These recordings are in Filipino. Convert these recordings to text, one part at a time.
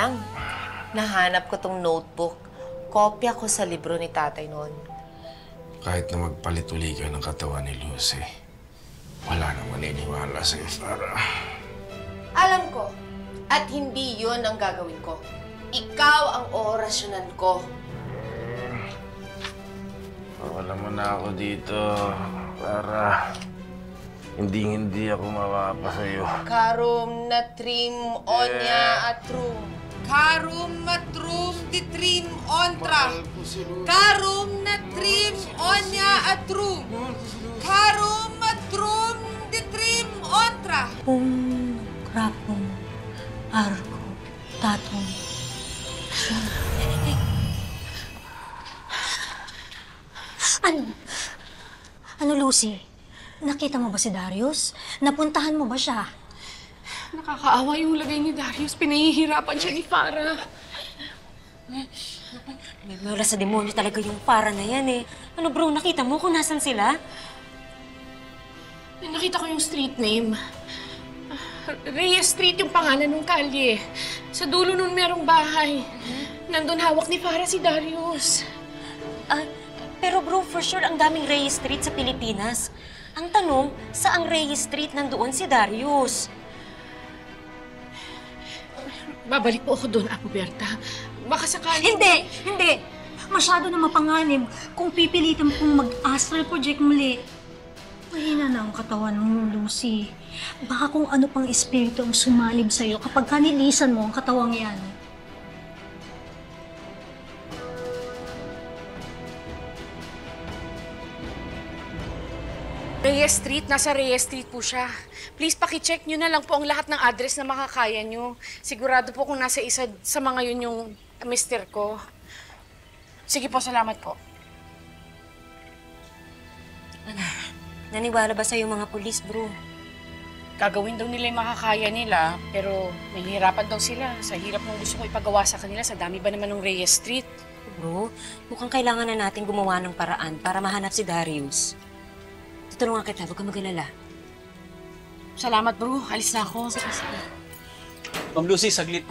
lang. Nahanap ko tong notebook. Kopya ko sa libro ni tatay noon. Kahit na magpalit-uli ka ng katawan ni Lucy, wala nang maniniwala sa'yo, Farah. Alam ko. At hindi yon ang gagawin ko. Ikaw ang orasyonan ko. Wala mo na ako dito, Farah. Hindi ako mawapa sa'yo. Karum natrim onya atrum. Karum matrum ditrim ontra. Karum natrim onya atrum. Karum matrum ditrim ontra. Krapong, arko, tatong. Ano, Lucy? Nakita mo ba si Darius? Napuntahan mo ba siya? Nakakaawa yung lagay ni Darius. Pinahihirapan siya ni Farah. May mula sa demonyo talaga yung para na yan eh. Ano bro, nakita mo kung nasan sila? Nakita ko yung street name. Reyes Street yung pangalan ng kalye. Sa dulo nun merong bahay. Nandun hawak ni Farah si Darius. Pero bro, for sure ang daming Reyes Street sa Pilipinas. Ang tanong, saang Reyes Street nandoon si Darius? Babalik po ako doon, Apo Berta. Baka sakali... Hindi! Masyado na mapanganib kung pipilitin kong mag-astral project muli. Mahina na ang katawan mo, Lucy. Baka kung ano pang espiritu ang sumalib sa'yo kapag kanilisan mo ang katawang yan. Reyes Street, nasa Reyes Street po siya. Please, pakicheck nyo na lang po ang lahat ng address na makakaya nyo. Sigurado po kung nasa isa sa mga yun yung mister ko. Sige po, salamat po. Naniwala ba sa'yo mga pulis, bro? Gagawin daw nila yung makakaya nila, pero nahihirapan daw sila. Sa hirap ng gusto ko ipagawa sa kanila, sa dami ba naman ng Reyes Street? Bro, mukhang kailangan na natin gumawa ng paraan para mahanap si Darius. Tutulungan kita, huwag kang mag-alala. Salamat, bro. Alis na ako. Sige. Ma'am Lucy, saglit.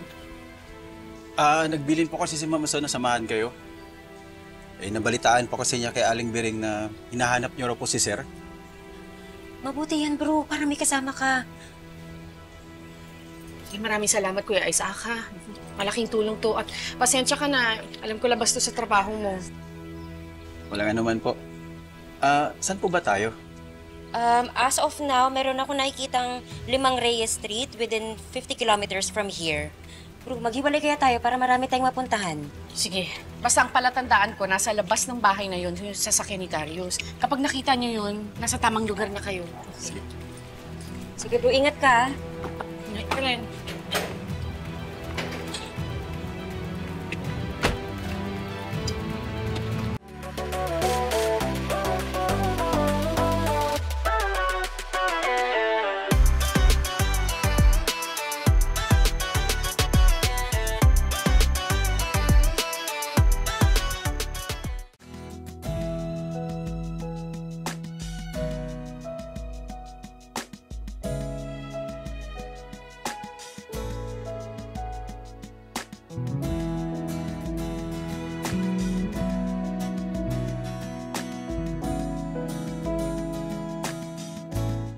Nagbilin po kasi si Mama So na samahan kayo. Nabalitaan po kasi niya kay Aling Biring na hinahanap niyo raw po si Sir. Mabuti yan, bro, para may kasama ka. Maraming salamat, Kuya Isaac, ha. Malaking tulong to. At pasensya ka na. Alam ko labas to sa trabaho mo. Wala nga naman po. Saan po ba tayo? As of now, meron ako nakikitang 5 Reyes Street within 50 kilometers from here. Bro, maghiwalay kaya tayo para marami tayong mapuntahan. Sige. Basta ang palatandaan ko, nasa labas ng bahay na yun, yung sasakyan ni Darius. Kapag nakita niyo yun, nasa tamang lugar na kayo. Sige bro, ingat ka. Ingat ka rin.